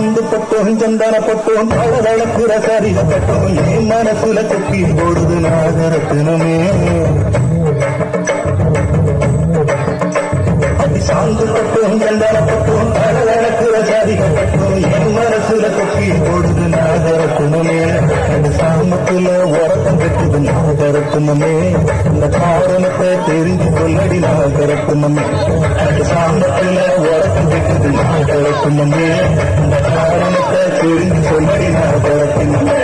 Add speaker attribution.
Speaker 1: சாந்து பட்டோம் சந்தன பட்டோம் தளதளக்குற சரிக பட்டோம் என் மனசுல கொக்கி போடுது நாகரத்தினமே சாந்து பட்டோம் சந்தன பட்டோம் தளதளக்குற சரிக பட்டோம் என் மனசுல கொக்கி போடுது நாகரத்தினமே அந்த சாமத்துல உறக்கம் பெற்றது நாகரத்தினமே இந்த காரணத்தை தெரிஞ்சு சொல்லடி நாகரத்தினமே அந்த சாமத்துல உறக்கம் பெற்றது நாகரத்தினமே இந்த காரணத்தை தெரிஞ்சு சொல்லடி நாகரத்தினமே